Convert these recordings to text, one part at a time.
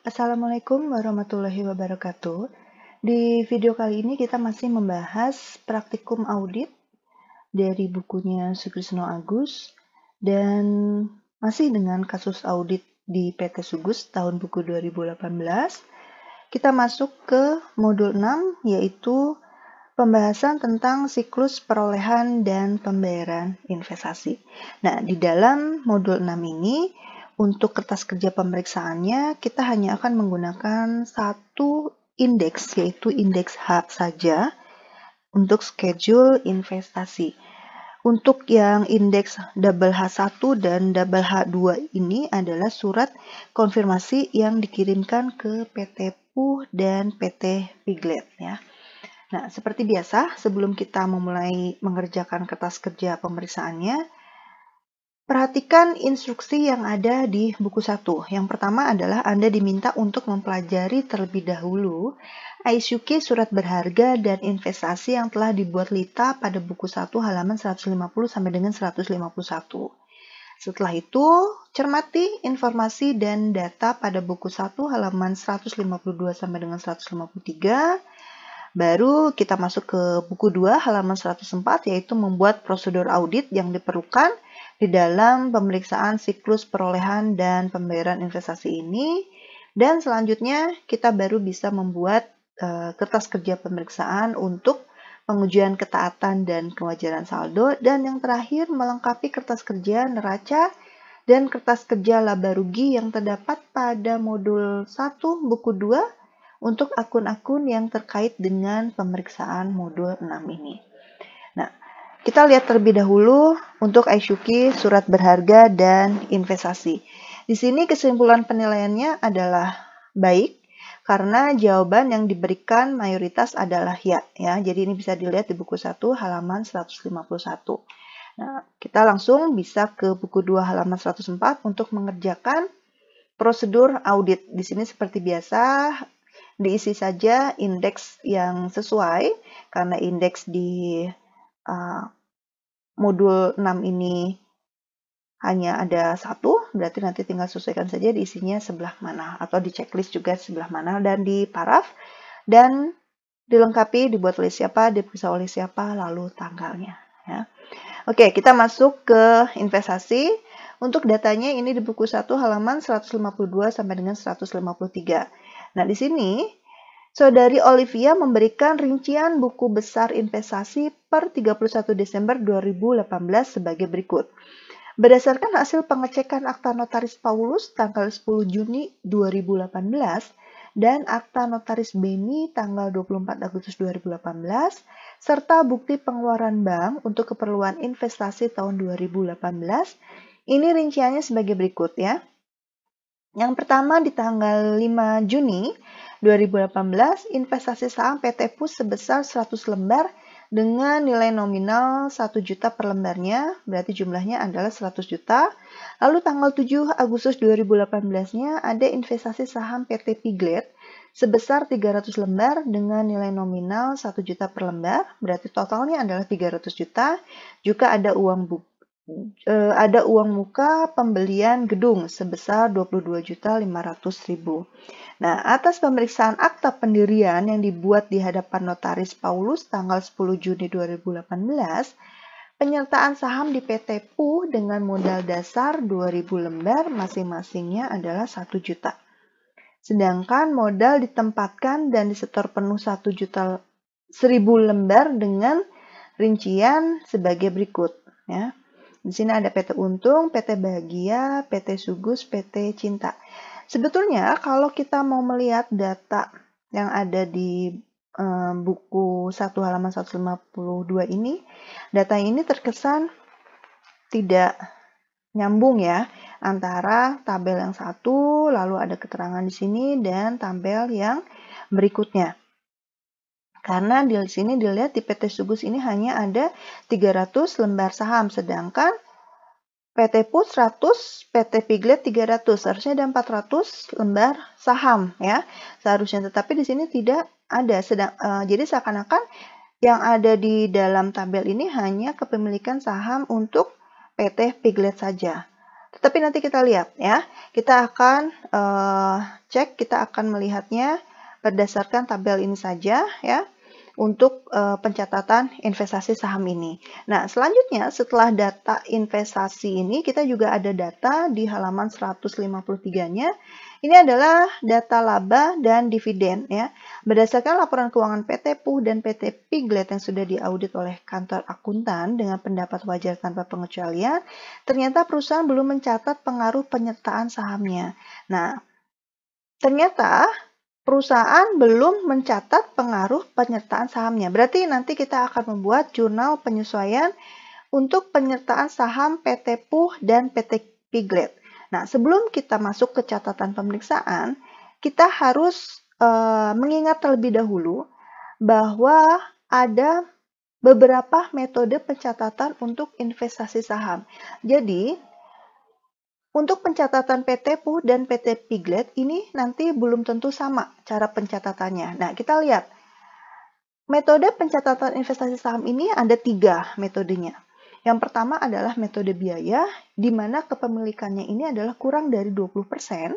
Assalamualaikum warahmatullahi wabarakatuh. Di video kali ini kita masih membahas praktikum audit dari bukunya Sukrisno Agus dan masih dengan kasus audit di PT Sugus tahun buku 2018. Kita masuk ke modul 6 yaitu pembahasan tentang siklus perolehan dan pembayaran investasi. Nah, di dalam modul 6 ini, untuk kertas kerja pemeriksaannya, kita hanya akan menggunakan satu indeks, yaitu indeks H saja, untuk schedule investasi. Untuk yang indeks double H1 dan double H2 ini adalah surat konfirmasi yang dikirimkan ke PT PUH dan PT Piglet, ya. Nah, seperti biasa, sebelum kita memulai mengerjakan kertas kerja pemeriksaannya, perhatikan instruksi yang ada di buku 1. Yang pertama adalah Anda diminta untuk mempelajari terlebih dahulu ISUK surat berharga dan investasi yang telah dibuat Lita pada buku 1 halaman 150 sampai dengan 151. Setelah itu, cermati informasi dan data pada buku 1 halaman 152 sampai dengan 153. Baru kita masuk ke buku 2 halaman 104 yaitu membuat prosedur audit yang diperlukan di dalam pemeriksaan siklus perolehan dan pembayaran investasi ini. Dan selanjutnya kita baru bisa membuat kertas kerja pemeriksaan untuk pengujian ketaatan dan kewajaran saldo. Dan yang terakhir melengkapi kertas kerja neraca dan kertas kerja laba rugi yang terdapat pada modul 1 buku 2 untuk akun-akun yang terkait dengan pemeriksaan modul 6 ini. Nah, kita lihat terlebih dahulu untuk ISUK, surat berharga, dan investasi. Di sini kesimpulan penilaiannya adalah baik, karena jawaban yang diberikan mayoritas adalah ya. Jadi ini bisa dilihat di buku 1 halaman 151. Nah, kita langsung bisa ke buku 2 halaman 104 untuk mengerjakan prosedur audit. Di sini seperti biasa, diisi saja indeks yang sesuai, karena indeks di modul 6 ini hanya ada satu, berarti nanti tinggal sesuaikan saja diisinya sebelah mana, atau di checklist juga sebelah mana, dan di paraf, dan dilengkapi, dibuat oleh siapa, diperiksa oleh siapa, lalu tanggalnya. Ya. Oke, kita masuk ke investasi. Untuk datanya ini di buku 1 halaman 152 sampai dengan 153. Nah, di sini Saudari Olivia memberikan rincian buku besar investasi per 31 Desember 2018 sebagai berikut. Berdasarkan hasil pengecekan akta notaris Paulus tanggal 10 Juni 2018 dan akta notaris Beni tanggal 24 Agustus 2018, serta bukti pengeluaran bank untuk keperluan investasi tahun 2018, ini rinciannya sebagai berikut ya. Yang pertama di tanggal 5 Juni 2018, investasi saham PT PUS sebesar 100 lembar dengan nilai nominal 1 juta per lembarnya, berarti jumlahnya adalah 100 juta. Lalu tanggal 7 Agustus 2018-nya ada investasi saham PT Piglet sebesar 300 lembar dengan nilai nominal 1 juta per lembar, berarti totalnya adalah 300 juta. Juga ada uang muka pembelian gedung sebesar 22.500.000. Nah, atas pemeriksaan akta pendirian yang dibuat di hadapan notaris Paulus tanggal 10 Juni 2018, penyertaan saham di PT PU dengan modal dasar 2.000 lembar masing-masingnya adalah 1 juta. Sedangkan modal ditempatkan dan disetor penuh 1 juta 1.000 lembar dengan rincian sebagai berikut. Ya. Di sini ada PT Untung, PT Bahagia, PT Sugus, PT Cinta. Sebetulnya kalau kita mau melihat data yang ada di buku 1 halaman 152 ini, data ini terkesan tidak nyambung ya, antara tabel yang satu, lalu ada keterangan di sini, dan tabel yang berikutnya. Karena di sini dilihat di PT Sugus ini hanya ada 300 lembar saham, sedangkan PT PUS 100, PT Piglet 300, harusnya ada 400 lembar saham ya. Seharusnya, tetapi di sini tidak ada. Jadi seakan-akan yang ada di dalam tabel ini hanya kepemilikan saham untuk PT Piglet saja. Tetapi nanti kita lihat ya, kita akan cek, kita akan melihatnya berdasarkan tabel ini saja ya, untuk pencatatan investasi saham ini. Nah, selanjutnya setelah data investasi ini, kita juga ada data di halaman 153-nya. Ini adalah data laba dan dividen ya. Berdasarkan laporan keuangan PT PUH dan PT Piglet yang sudah diaudit oleh kantor akuntan dengan pendapat wajar tanpa pengecualian, ternyata perusahaan belum mencatat pengaruh penyertaan sahamnya. Nah, ternyata perusahaan belum mencatat pengaruh penyertaan sahamnya. Berarti nanti kita akan membuat jurnal penyesuaian untuk penyertaan saham PT PUH dan PT Piglet. Nah, sebelum kita masuk ke catatan pemeriksaan, kita harus mengingat terlebih dahulu bahwa ada beberapa metode pencatatan untuk investasi saham. Jadi, untuk pencatatan PT PUH dan PT Piglet ini nanti belum tentu sama cara pencatatannya. Nah, kita lihat. Metode pencatatan investasi saham ini ada 3 metodenya. Yang pertama adalah metode biaya, di mana kepemilikannya ini adalah kurang dari 20%.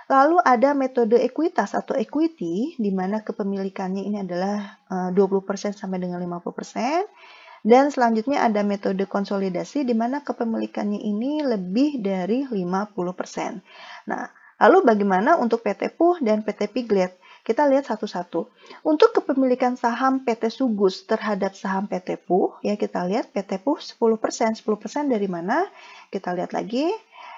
Lalu ada metode ekuitas atau equity, di mana kepemilikannya ini adalah 20% sampai dengan 50%. Dan selanjutnya ada metode konsolidasi, di mana kepemilikannya ini lebih dari 50%. Nah, lalu bagaimana untuk PT PUH dan PT Piglet? Kita lihat satu-satu. Untuk kepemilikan saham PT Sugus terhadap saham PT PUH, ya kita lihat PT PUH 10%. 10% dari mana? Kita lihat lagi.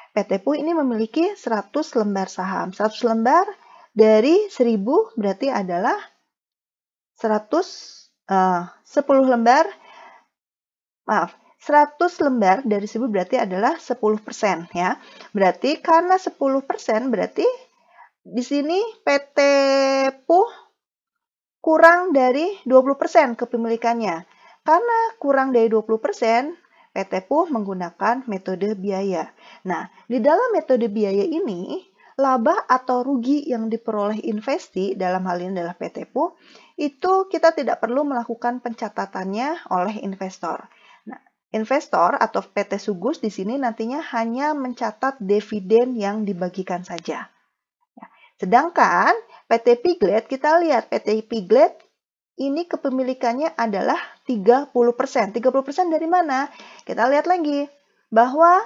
PT PUH ini memiliki 100 lembar saham. 100 lembar dari 1000 berarti adalah 10 lembar. Maaf, 100 lembar dari 1000 berarti adalah 10% ya. Berarti karena 10% berarti di sini PT PUH kurang dari 20% kepemilikannya. Karena kurang dari 20%, PT PUH menggunakan metode biaya. Nah, di dalam metode biaya ini, laba atau rugi yang diperoleh investi, dalam hal ini adalah PT PUH, itu kita tidak perlu melakukan pencatatannya oleh investor. Nah, investor atau PT Sugus di sini nantinya hanya mencatat dividen yang dibagikan saja. Sedangkan PT Piglet, kita lihat PT Piglet ini kepemilikannya adalah 30%. 30% dari mana? Kita lihat lagi bahwa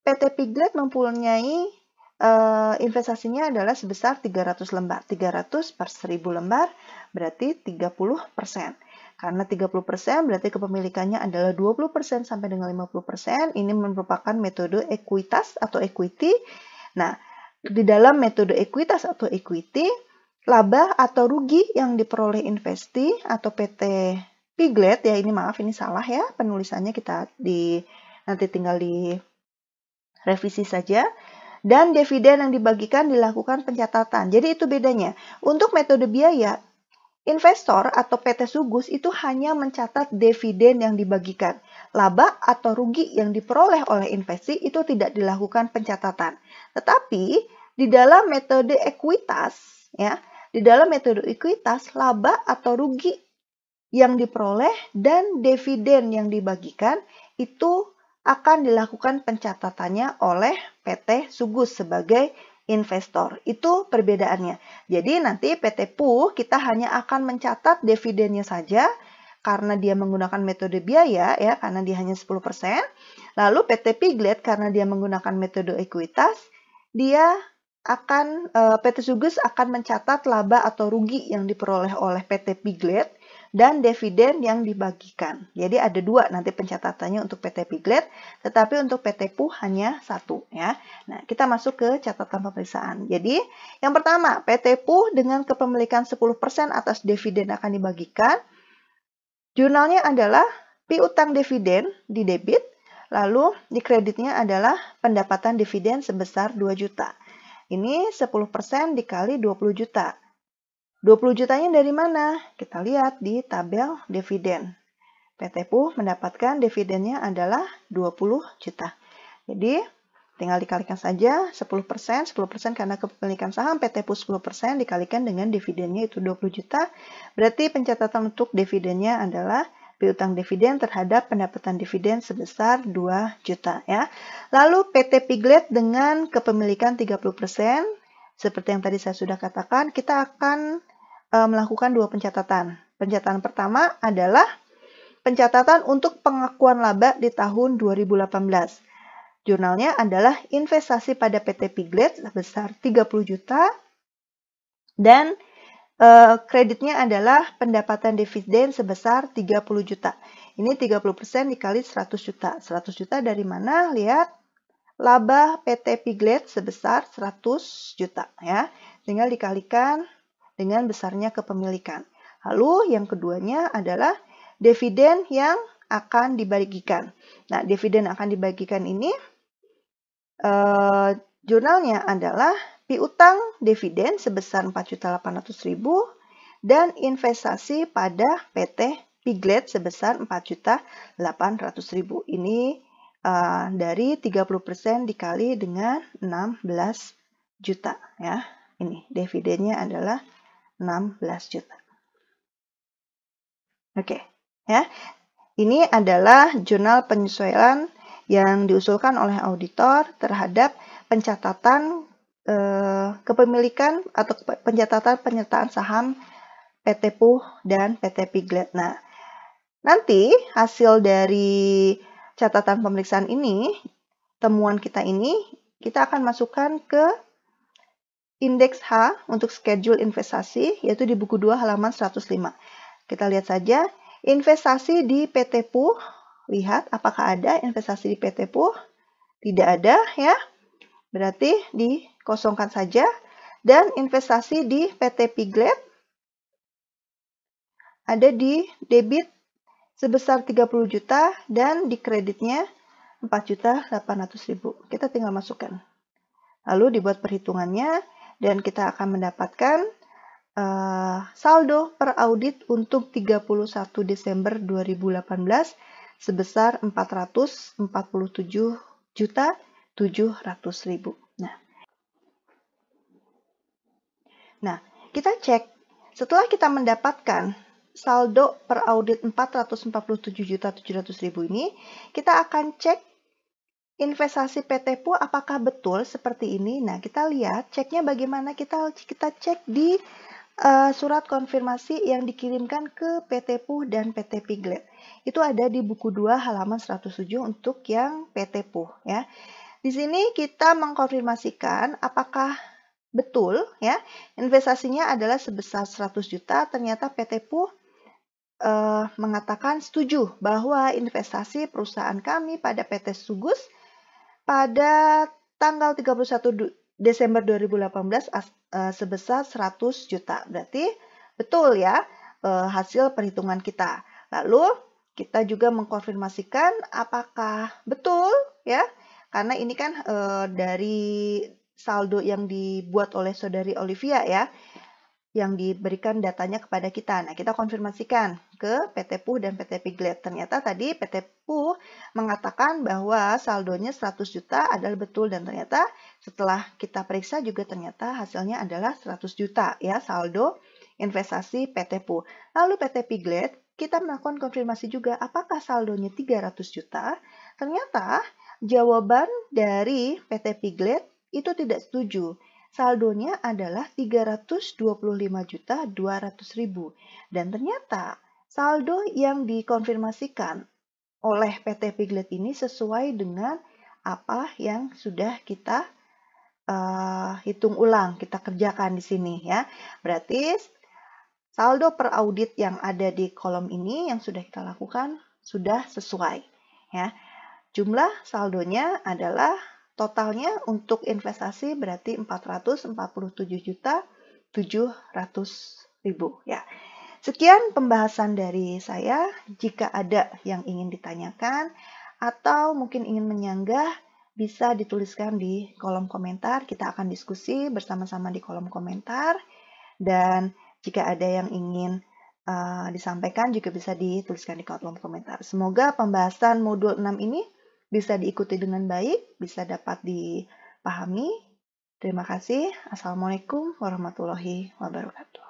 PT Piglet mempunyai investasinya adalah sebesar 300 lembar. 300 per 1000 lembar berarti 30%. Karena 30% berarti kepemilikannya adalah 20% sampai dengan 50%. Ini merupakan metode ekuitas atau equity. Nah, di dalam metode ekuitas atau equity, laba atau rugi yang diperoleh investi atau PT Piglet, ya ini maaf ini salah ya penulisannya, kita nanti tinggal di revisi saja. Dan dividen yang dibagikan dilakukan pencatatan. Jadi itu bedanya. Untuk metode biaya, investor atau PT Sugus itu hanya mencatat dividen yang dibagikan. Laba atau rugi yang diperoleh oleh investi itu tidak dilakukan pencatatan. Tetapi di dalam metode ekuitas, ya, di dalam metode ekuitas, laba atau rugi yang diperoleh dan dividen yang dibagikan itu akan dilakukan pencatatannya oleh PT Sugus sebagai investor. Itu perbedaannya. Jadi nanti PT PUH kita hanya akan mencatat dividennya saja karena dia menggunakan metode biaya ya, karena dia hanya 10%. Lalu PT Piglet karena dia menggunakan metode ekuitas, dia akan PT Sugus akan mencatat laba atau rugi yang diperoleh oleh PT Piglet dan dividen yang dibagikan. Jadi ada 2 nanti pencatatannya untuk PT Piglet, tetapi untuk PT PUH hanya 1 ya. Nah, kita masuk ke catatan pemeriksaan. Jadi, yang pertama, PT PUH dengan kepemilikan 10% atas dividen akan dibagikan. Jurnalnya adalah piutang dividen di debit, lalu di kreditnya adalah pendapatan dividen sebesar 2 juta. Ini 10% dikali 20 juta. 20 jutanya dari mana? Kita lihat di tabel dividen. PT PUH mendapatkan dividennya adalah 20 juta. Jadi, tinggal dikalikan saja 10%. 10% karena kepemilikan saham PT PUH 10% dikalikan dengan dividennya itu 20 juta. Berarti pencatatan untuk dividennya adalah piutang dividen terhadap pendapatan dividen sebesar 2 juta ya. Lalu PT Piglet dengan kepemilikan 30%, seperti yang tadi saya sudah katakan, kita akan melakukan dua pencatatan. Pencatatan pertama adalah pencatatan untuk pengakuan laba di tahun 2018. Jurnalnya adalah investasi pada PT Piglet sebesar 30 juta dan kreditnya adalah pendapatan dividen sebesar 30 juta. Ini 30% dikali 100 juta. 100 juta dari mana? Lihat, laba PT Piglet sebesar 100 juta ya. Tinggal dikalikan dengan besarnya kepemilikan. Lalu yang keduanya adalah dividen yang akan dibagikan. Nah, dividen akan dibagikan ini jurnalnya adalah piutang dividen sebesar 4.800.000 dan investasi pada PT Piglet sebesar 4.800.000. Ini dari 30% dikali dengan 16 juta ya. Ini dividennya adalah 16 juta. Oke, ya. Ini adalah jurnal penyesuaian yang diusulkan oleh auditor terhadap pencatatan kepemilikan atau pencatatan penyertaan saham PT Puh dan PT Piglet. Nah, nanti hasil dari catatan pemeriksaan ini, temuan kita ini, kita akan masukkan ke indeks H untuk schedule investasi, yaitu di buku 2 halaman 105. Kita lihat saja, investasi di PT Puh. Lihat apakah ada investasi di PT Puh. Tidak ada ya. Berarti dikosongkan saja. Dan investasi di PT Piglet ada di debit sebesar 30 juta dan di kreditnya 4.800.000. Kita tinggal masukkan. Lalu dibuat perhitungannya dan kita akan mendapatkan saldo per audit untuk 31 Desember 2018 sebesar 447.700.000. Nah, kita cek setelah kita mendapatkan saldo per audit 447.700.000 ini, kita akan cek investasi PT Puh apakah betul seperti ini. Nah, kita lihat ceknya bagaimana, kita cek di surat konfirmasi yang dikirimkan ke PT Puh dan PT Piglet. Itu ada di buku 2 halaman 107 untuk yang PT Puh ya. Di sini kita mengkonfirmasikan apakah betul ya investasinya adalah sebesar 100 juta. Ternyata PT Puh mengatakan setuju bahwa investasi perusahaan kami pada PT Sugus pada tanggal 31 Desember 2018 sebesar 100 juta. Berarti betul ya hasil perhitungan kita. Lalu kita juga mengkonfirmasikan apakah betul ya. Karena ini kan dari saldo yang dibuat oleh saudari Olivia ya. Yang diberikan datanya kepada kita. Nah, kita konfirmasikan ke PT Puh dan PT Piglet. Ternyata tadi PT Puh mengatakan bahwa saldonya 100 juta adalah betul dan ternyata setelah kita periksa juga ternyata hasilnya adalah 100 juta ya saldo investasi PT Puh. Lalu PT Piglet kita melakukan konfirmasi juga apakah saldonya 300 juta. Ternyata jawaban dari PT Piglet itu tidak setuju. Saldonya adalah 325.200.000 dan ternyata saldo yang dikonfirmasikan oleh PT Piglet ini sesuai dengan apa yang sudah kita hitung ulang, kita kerjakan di sini ya. Berarti saldo per audit yang ada di kolom ini yang sudah kita lakukan sudah sesuai ya. Jumlah saldonya adalah totalnya untuk investasi berarti 447.700.000 ya. Sekian pembahasan dari saya. Jika ada yang ingin ditanyakan atau mungkin ingin menyanggah, bisa dituliskan di kolom komentar. Kita akan diskusi bersama-sama di kolom komentar. Dan jika ada yang ingin disampaikan juga bisa dituliskan di kolom komentar. Semoga pembahasan modul 6 ini bisa diikuti dengan baik, bisa dapat dipahami. Terima kasih. Assalamualaikum warahmatullahi wabarakatuh.